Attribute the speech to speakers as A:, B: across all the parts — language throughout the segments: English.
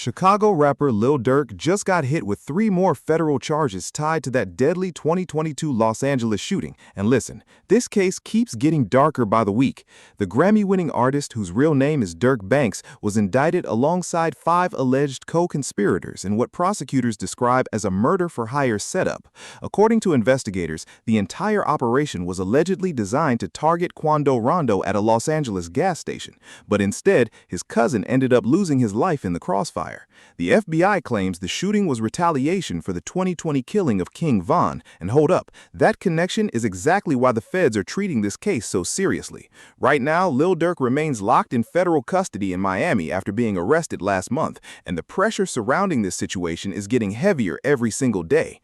A: Chicago rapper Lil Durk just got hit with 3 more federal charges tied to that deadly 2022 Los Angeles shooting. And listen, this case keeps getting darker by the week. The Grammy-winning artist, whose real name is Durk Banks, was indicted alongside 5 alleged co-conspirators in what prosecutors describe as a murder-for-hire setup. According to investigators, the entire operation was allegedly designed to target Quando Rondo at a Los Angeles gas station. But instead, his cousin ended up losing his life in the crossfire. The FBI claims the shooting was retaliation for the 2020 killing of King Von, and hold up, that connection is exactly why the feds are treating this case so seriously. Right now, Lil Durk remains locked in federal custody in Miami after being arrested last month, and the pressure surrounding this situation is getting heavier every single day.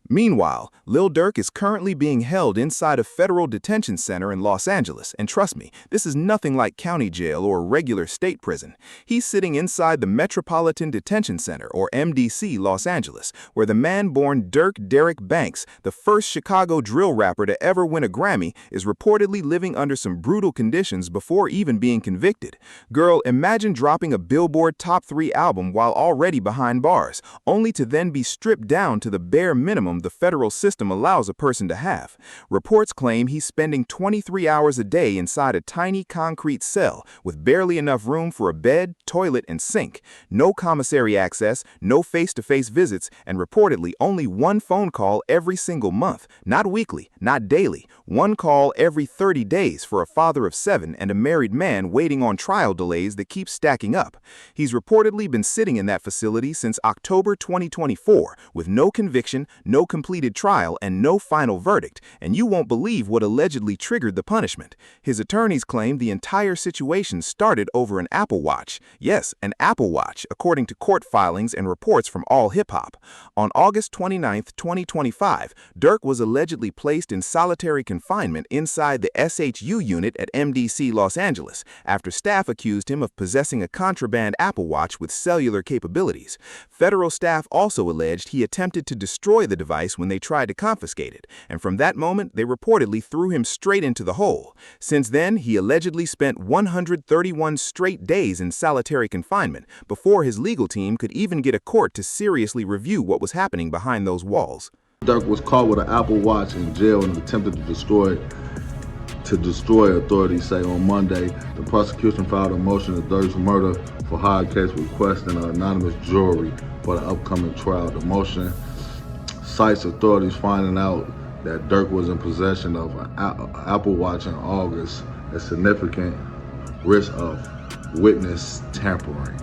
A: Meanwhile, Lil Durk is currently being held inside a federal detention center in Los Angeles, and trust me, this is nothing like county jail or a regular state prison. He's sitting inside the Metropolitan Detention Center, or MDC Los Angeles, where the man-born Durk Derek Banks, the first Chicago drill rapper to ever win a Grammy, is reportedly living under some brutal conditions before even being convicted. Girl, imagine dropping a Billboard Top 3 album while already behind bars, only to then be stripped down to the bare minimum the federal system allows a person to have. Reports claim he's spending 23 hours a day inside a tiny concrete cell with barely enough room for a bed, toilet, and sink. No commissary access, no face-to-face visits, and reportedly only one phone call every single month. Not weekly, not daily. One call every 30 days for a father of 7 and a married man waiting on trial delays that keep stacking up. He's reportedly been sitting in that facility since October 2024 with no conviction, no completed trial, and no final verdict, and you won't believe what allegedly triggered the punishment. His attorneys claim the entire situation started over an Apple Watch. Yes, an Apple Watch, according to court filings and reports from All Hip Hop. On August 29, 2025, Durk was allegedly placed in solitary confinement inside the SHU unit at MDC Los Angeles after staff accused him of possessing a contraband Apple Watch with cellular capabilities. Federal staff also alleged he attempted to destroy the device when they tried to confiscate it, and from that moment they reportedly threw him straight into the hole. Since then, he allegedly spent 131 straight days in solitary confinement before his legal team could even get a court to seriously review what was happening behind those walls.
B: Durk was caught with an Apple Watch in jail and attempted to destroy authorities say on Monday. The prosecution filed a motion of Durk's murder for hire case requesting an anonymous jury for the upcoming trial. The motion cites authorities finding out that Durk was in possession of an Apple Watch in August, a significant risk of witness tampering.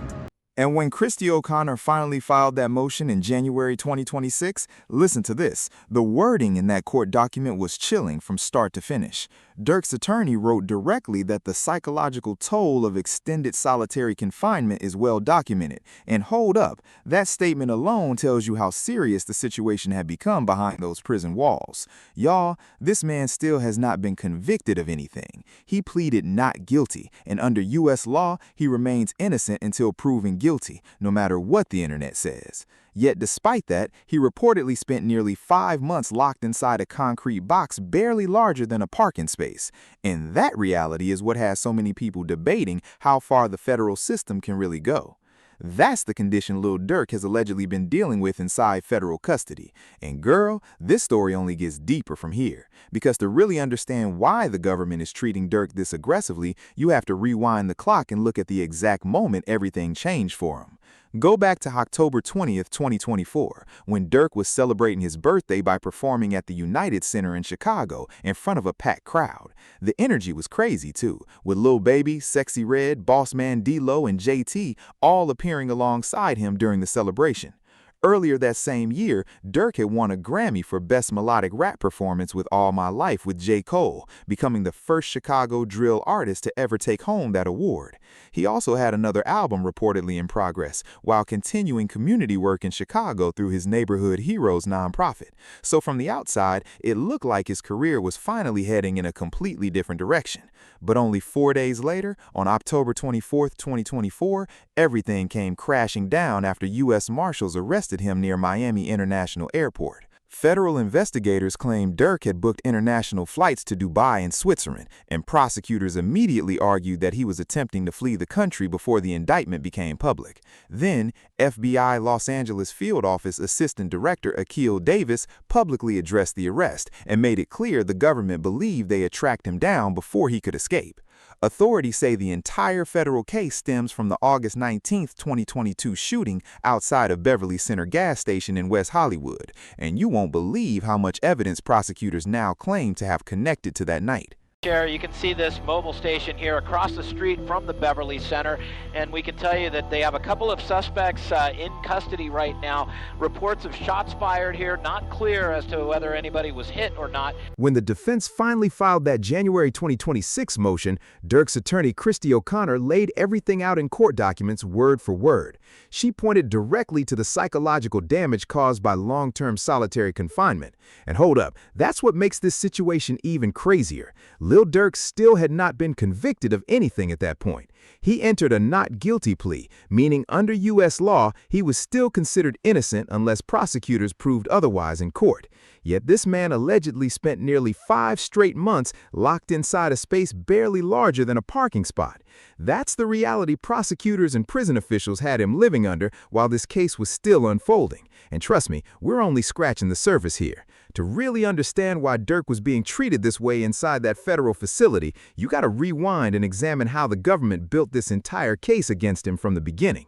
A: And when Christy O'Connor finally filed that motion in January 2026, listen to this. The wording in that court document was chilling from start to finish. Durk's attorney wrote directly that the psychological toll of extended solitary confinement is well documented. And hold up, that statement alone tells you how serious the situation had become behind those prison walls. Y'all, this man still has not been convicted of anything. He pleaded not guilty, and under U.S. law, he remains innocent until proven guilty, no matter what the internet says. Yet despite that, he reportedly spent nearly 5 months locked inside a concrete box barely larger than a parking space. And that reality is what has so many people debating how far the federal system can really go. That's the condition Lil Durk has allegedly been dealing with inside federal custody. And girl, this story only gets deeper from here. Because to really understand why the government is treating Durk this aggressively, you have to rewind the clock and look at the exact moment everything changed for him. Go back to October 20th, 2024, when Durk was celebrating his birthday by performing at the United Center in Chicago in front of a packed crowd. The energy was crazy too, with Lil Baby, Sexy Red, Bossman D-Lo, and JT all appearing alongside him during the celebration. Earlier that same year, Durk had won a Grammy for Best Melodic Rap Performance with All My Life with J. Cole, becoming the first Chicago drill artist to ever take home that award. He also had another album reportedly in progress, while continuing community work in Chicago through his Neighborhood Heroes nonprofit. So from the outside, it looked like his career was finally heading in a completely different direction. But only 4 days later, on October 24th, 2024, everything came crashing down after U.S. Marshals arrested him near Miami International Airport. Federal investigators claimed Durk had booked international flights to Dubai and Switzerland, and prosecutors immediately argued that he was attempting to flee the country before the indictment became public. Then, FBI Los Angeles Field Office Assistant Director Akil Davis publicly addressed the arrest and made it clear the government believed they had tracked him down before he could escape. Authorities say the entire federal case stems from the August 19, 2022 shooting outside of Beverly Center gas station in West Hollywood, and you won't believe how much evidence prosecutors now claim to have connected to that night.
C: You can see this mobile station here across the street from the Beverly Center, and we can tell you that they have a couple of suspects in custody right now. Reports of shots fired here, not clear as to whether anybody was hit or not.
D: When the defense finally filed that January 2026 motion, Durk's attorney Christy O'Connor laid everything out in court documents word for word. She pointed directly to the psychological damage caused by long-term solitary confinement. And hold up, that's what makes this situation even crazier. Lil Durk still had not been convicted of anything at that point. He entered a not guilty plea, meaning under U.S. law, he was still considered innocent unless prosecutors proved otherwise in court. Yet this man allegedly spent nearly 5 straight months locked inside a space barely larger than a parking spot. That's the reality prosecutors and prison officials had him living under while this case was still unfolding. And trust me, we're only scratching the surface here. To really understand why Durk was being treated this way inside that federal facility, you gotta rewind and examine how the government built this entire case against him from the beginning.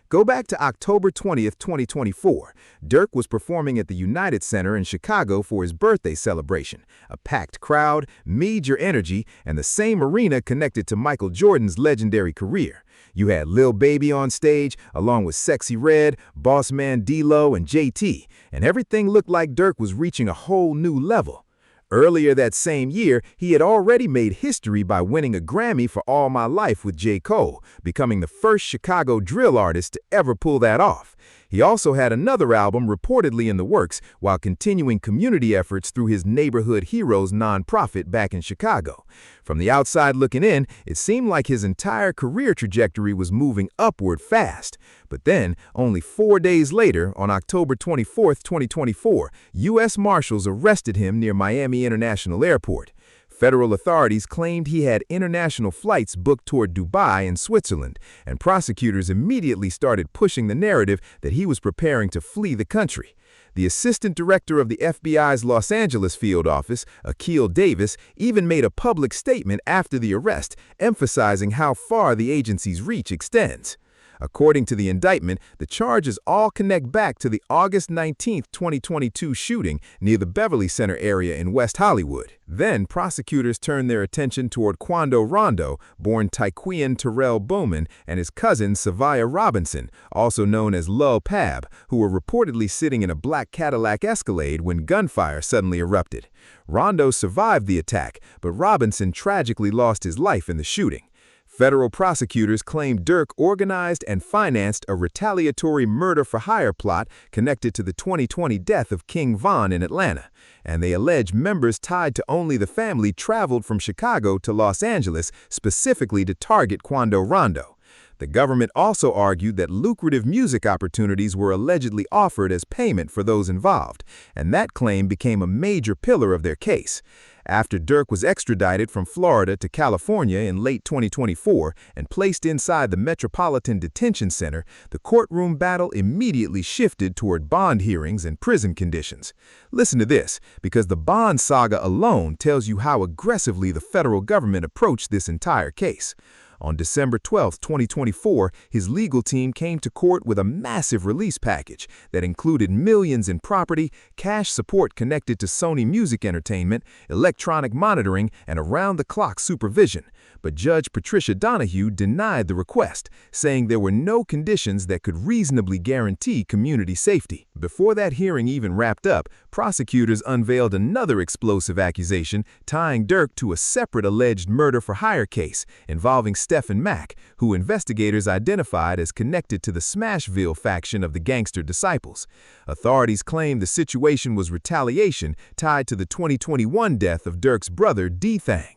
D: Go back to October 20th, 2024. Durk was performing at the United Center in Chicago for his birthday celebration. A packed crowd, major energy, and the same arena connected to Michael Jordan's legendary career. You had Lil Baby on stage, along with Sexy Red, Boss Man D-Lo, and JT, and everything looked like Durk was reaching a whole new level. Earlier that same year, he had already made history by winning a Grammy for All My Life with J. Cole, becoming the first Chicago drill artist to ever pull that off. He also had another album reportedly in the works while continuing community efforts through his Neighborhood Heroes nonprofit back in Chicago. From the outside looking in, it seemed like his entire career trajectory was moving upward fast. But then, only 4 days later, on October 24, 2024, U.S. Marshals arrested him near Miami International Airport. Federal authorities claimed he had international flights booked toward Dubai and Switzerland, and prosecutors immediately started pushing the narrative that he was preparing to flee the country. The assistant director of the FBI's Los Angeles field office, Akil Davis, even made a public statement after the arrest, emphasizing how far the agency's reach extends. According to the indictment, the charges all connect back to the August 19, 2022 shooting near the Beverly Center area in West Hollywood. Then, prosecutors turned their attention toward Quando Rondo, born Tyquan Terrell Bowman, and his cousin Savia Robinson, also known as Lil Pab, who were reportedly sitting in a black Cadillac Escalade when gunfire suddenly erupted. Rondo survived the attack, but Robinson tragically lost his life in the shooting. Federal prosecutors claimed Durk organized and financed a retaliatory murder-for-hire plot connected to the 2020 death of King Von in Atlanta, and they allege members tied to only the family traveled from Chicago to Los Angeles specifically to target Quando Rondo. The government also argued that lucrative music opportunities were allegedly offered as payment for those involved, and that claim became a major pillar of their case. After Durk was extradited from Florida to California in late 2024 and placed inside the Metropolitan Detention Center, the courtroom battle immediately shifted toward bond hearings and prison conditions. Listen to this, because the bond saga alone tells you how aggressively the federal government approached this entire case. On December 12, 2024, his legal team came to court with a massive release package that included millions in property, cash support connected to Sony Music Entertainment, electronic monitoring, and around-the-clock supervision. But Judge Patricia Donahue denied the request, saying there were no conditions that could reasonably guarantee community safety. Before that hearing even wrapped up, prosecutors unveiled another explosive accusation tying Durk to a separate alleged murder-for-hire case involving Stephen Mack, who investigators identified as connected to the Smashville faction of the Gangster Disciples. Authorities claim the situation was retaliation tied to the 2021 death of Durk's brother, D-Thang.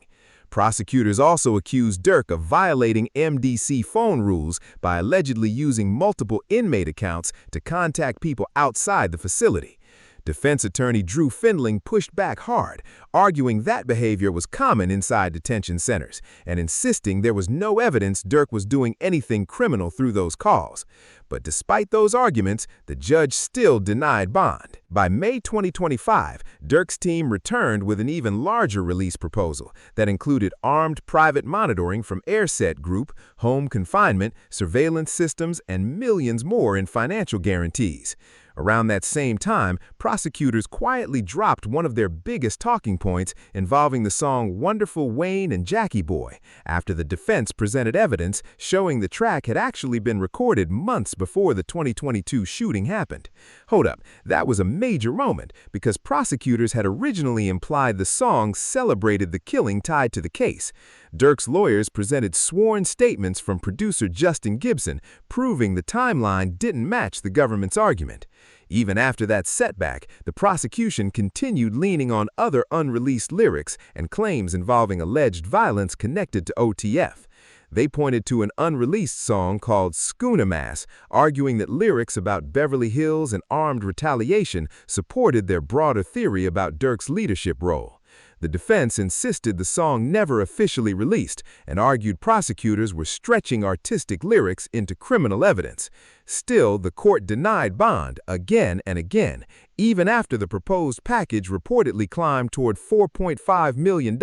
D: Prosecutors also accused Durk of violating MDC phone rules by allegedly using multiple inmate accounts to contact people outside the facility. Defense attorney Drew Findling pushed back hard, arguing that behavior was common inside detention centers and insisting there was no evidence Durk was doing anything criminal through those calls. But despite those arguments, the judge still denied bond. By May 2025, Durk's team returned with an even larger release proposal that included armed private monitoring from Airset Group, home confinement, surveillance systems, and millions more in financial guarantees. Around that same time, prosecutors quietly dropped one of their biggest talking points involving the song Wonderful Wayne and Jackie Boy, after the defense presented evidence showing the track had actually been recorded months before the 2022 shooting happened. Hold up, that was a major moment because prosecutors had originally implied the song celebrated the killing tied to the case. Durk's lawyers presented sworn statements from producer Justin Gibson, proving the timeline didn't match the government's argument. Even after that setback, the prosecution continued leaning on other unreleased lyrics and claims involving alleged violence connected to OTF. They pointed to an unreleased song called Schoonamass, arguing that lyrics about Beverly Hills and armed retaliation supported their broader theory about Durk's leadership role. The defense insisted the song never officially released and argued prosecutors were stretching artistic lyrics into criminal evidence. Still, the court denied bond again and again, even after the proposed package reportedly climbed toward $4.5 million,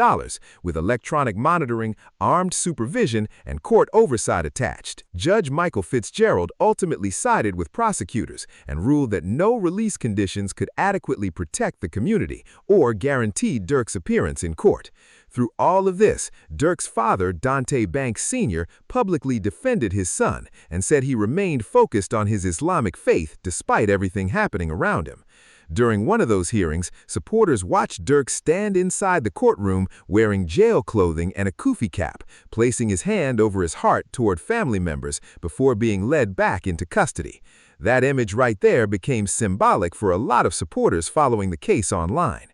D: with electronic monitoring, armed supervision, and court oversight attached. Judge Michael Fitzgerald ultimately sided with prosecutors and ruled that no release conditions could adequately protect the community or guarantee Durk's appearance in court. Through all of this, Durk's father, Dante Banks Sr., publicly defended his son and said he remained focused on his Islamic faith despite everything happening around him. During one of those hearings, supporters watched Durk stand inside the courtroom wearing jail clothing and a kufi cap, placing his hand over his heart toward family members before being led back into custody. That image right there became symbolic for a lot of supporters following the case online.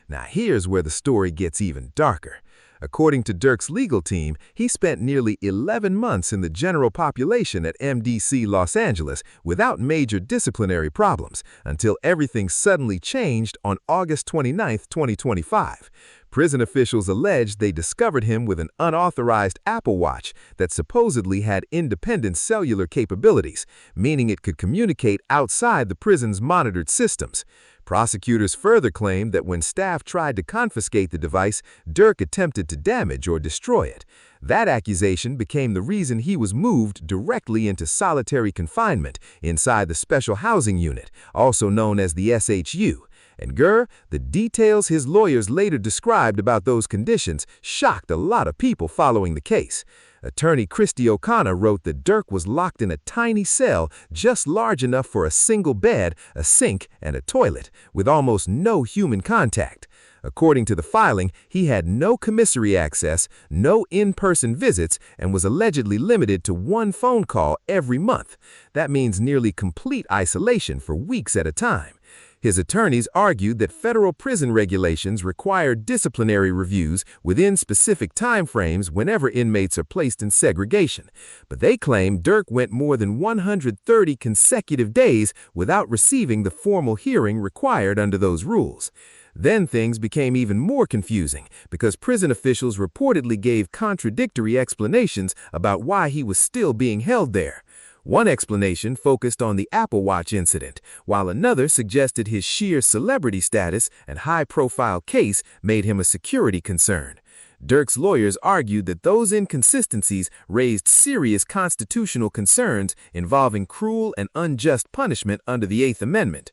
D: Now here's where the story gets even darker. According to Durk's legal team, he spent nearly 11 months in the general population at MDC Los Angeles without major disciplinary problems until everything suddenly changed on August 29, 2025. Prison officials alleged they discovered him with an unauthorized Apple Watch that supposedly had independent cellular capabilities, meaning it could communicate outside the prison's monitored systems. Prosecutors further claimed that when staff tried to confiscate the device, Durk attempted to damage or destroy it. That accusation became the reason he was moved directly into solitary confinement inside the Special Housing Unit, also known as the SHU. And the details his lawyers later described about those conditions shocked a lot of people following the case. Attorney Christy O'Connor wrote that Durk was locked in a tiny cell just large enough for a single bed, a sink, and a toilet, with almost no human contact. According to the filing, he had no commissary access, no in-person visits, and was allegedly limited to one phone call every month. That means nearly complete isolation for weeks at a time. His attorneys argued that federal prison regulations require disciplinary reviews within specific time frames whenever inmates are placed in segregation, but they claim Durk went more than 130 consecutive days without receiving the formal hearing required under those rules. Then things became even more confusing because prison officials reportedly gave contradictory explanations about why he was still being held there. One explanation focused on the Apple Watch incident, while another suggested his sheer celebrity status and high-profile case made him a security concern. Durk's lawyers argued that those inconsistencies raised serious constitutional concerns involving cruel and unjust punishment under the Eighth Amendment.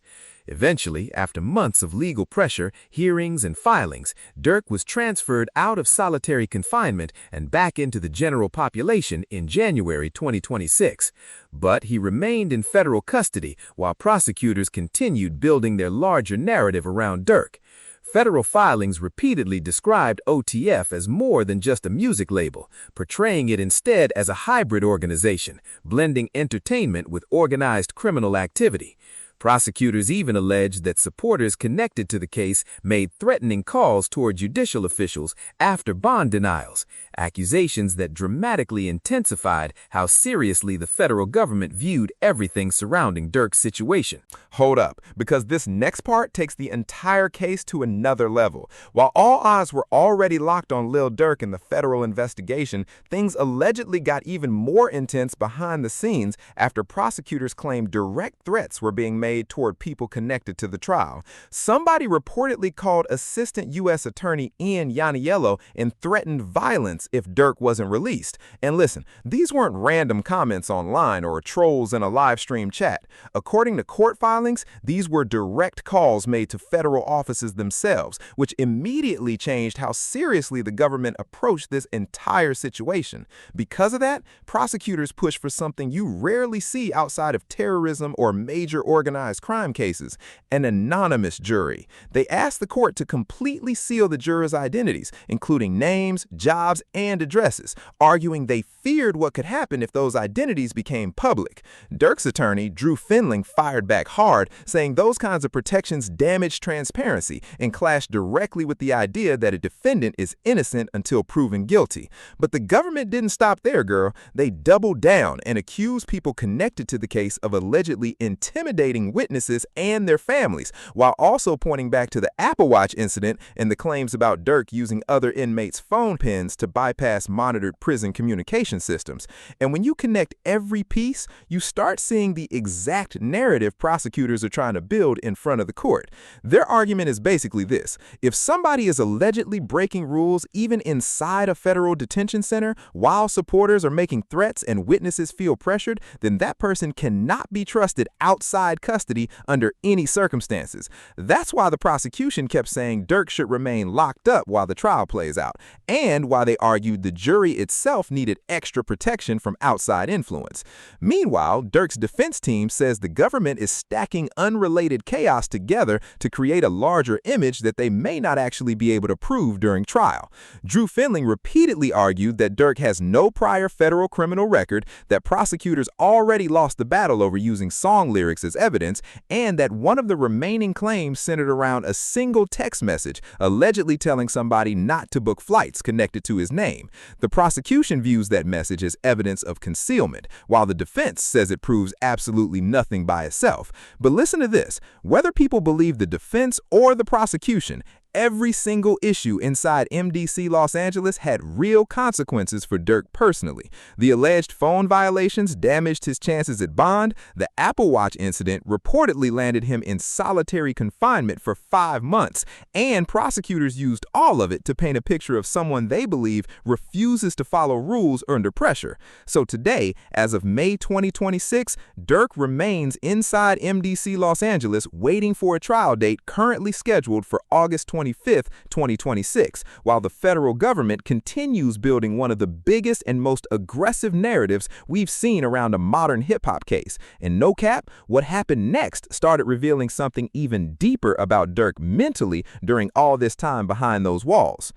D: Eventually, after months of legal pressure, hearings, and filings, Durk was transferred out of solitary confinement and back into the general population in January 2026. But he remained in federal custody while prosecutors continued building their larger narrative around Durk. Federal filings repeatedly described OTF as more than just a music label, portraying it instead as a hybrid organization, blending entertainment with organized criminal activity. Prosecutors even alleged that supporters connected to the case made threatening calls toward judicial officials after bond denials, accusations that dramatically intensified how seriously the federal government viewed everything surrounding Durk's situation.
A: Hold up, because this next part takes the entire case to another level. While all eyes were already locked on Lil Durk in the federal investigation, things allegedly got even more intense behind the scenes after prosecutors claimed direct threats were being made toward people connected to the trial. Somebody reportedly called Assistant U.S. Attorney Ian Yaniello and threatened violence if Durk wasn't released. And listen, these weren't random comments online or trolls in a live stream chat. According to court filings, these were direct calls made to federal offices themselves, which immediately changed how seriously the government approached this entire situation. Because of that, prosecutors pushed for something you rarely see outside of terrorism or major organized crime cases: an anonymous jury. They asked the court to completely seal the jurors' identities, including names, jobs, and addresses, arguing they feared what could happen if those identities became public. Durk's attorney, Drew Finling, fired back hard, saying those kinds of protections damage transparency and clash directly with the idea that a defendant is innocent until proven guilty. But the government didn't stop there, girl. They doubled down and accused people connected to the case of allegedly intimidating witnesses and their families, while also pointing back to the Apple Watch incident and the claims about Durk using other inmates' phone pins to bypass monitored prison communication systems. And when you connect every piece, you start seeing the exact narrative prosecutors are trying to build in front of the court. Their argument is basically this: if somebody is allegedly breaking rules even inside a federal detention center while supporters are making threats and witnesses feel pressured, then that person cannot be trusted outside custody under any circumstances. That's why the prosecution kept saying Durk should remain locked up while the trial plays out, and why they argued the jury itself needed extra protection from outside influence. Meanwhile, Durk's defense team says the government is stacking unrelated chaos together to create a larger image that they may not actually be able to prove during trial. Drew Finling repeatedly argued that Durk has no prior federal criminal record, that prosecutors already lost the battle over using song lyrics as evidence, and that one of the remaining claims centered around a single text message allegedly telling somebody not to book flights connected to his name. The prosecution views that message as evidence of concealment, while the defense says it proves absolutely nothing by itself. But listen to this: whether people believe the defense or the prosecution, every single issue inside MDC Los Angeles had real consequences for Durk personally. The alleged phone violations damaged his chances at bond. The Apple Watch incident reportedly landed him in solitary confinement for 5 months. And prosecutors used all of it to paint a picture of someone they believe refuses to follow rules under pressure. So today, as of May 2026, Durk remains inside MDC Los Angeles waiting for a trial date currently scheduled for August 25th, 2026, while the federal government continues building one of the biggest and most aggressive narratives we've seen around a modern hip-hop case. And no cap, what happened next started revealing something even deeper about Durk mentally during all this time behind those walls.